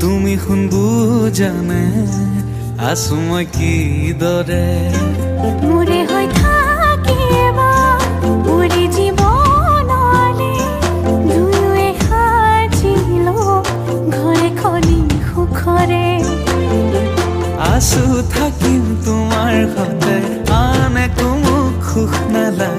তুমি শুন বুজানে আছো মই কিদৰে মোৰে হৈ থাকিবা মোৰে জীৱনলে দুয়োৱে সাজিলো ঘৰে খনি সুখৰে আছো থাকিম তোমাৰ সতে আন একো মোক সুখ নালাগে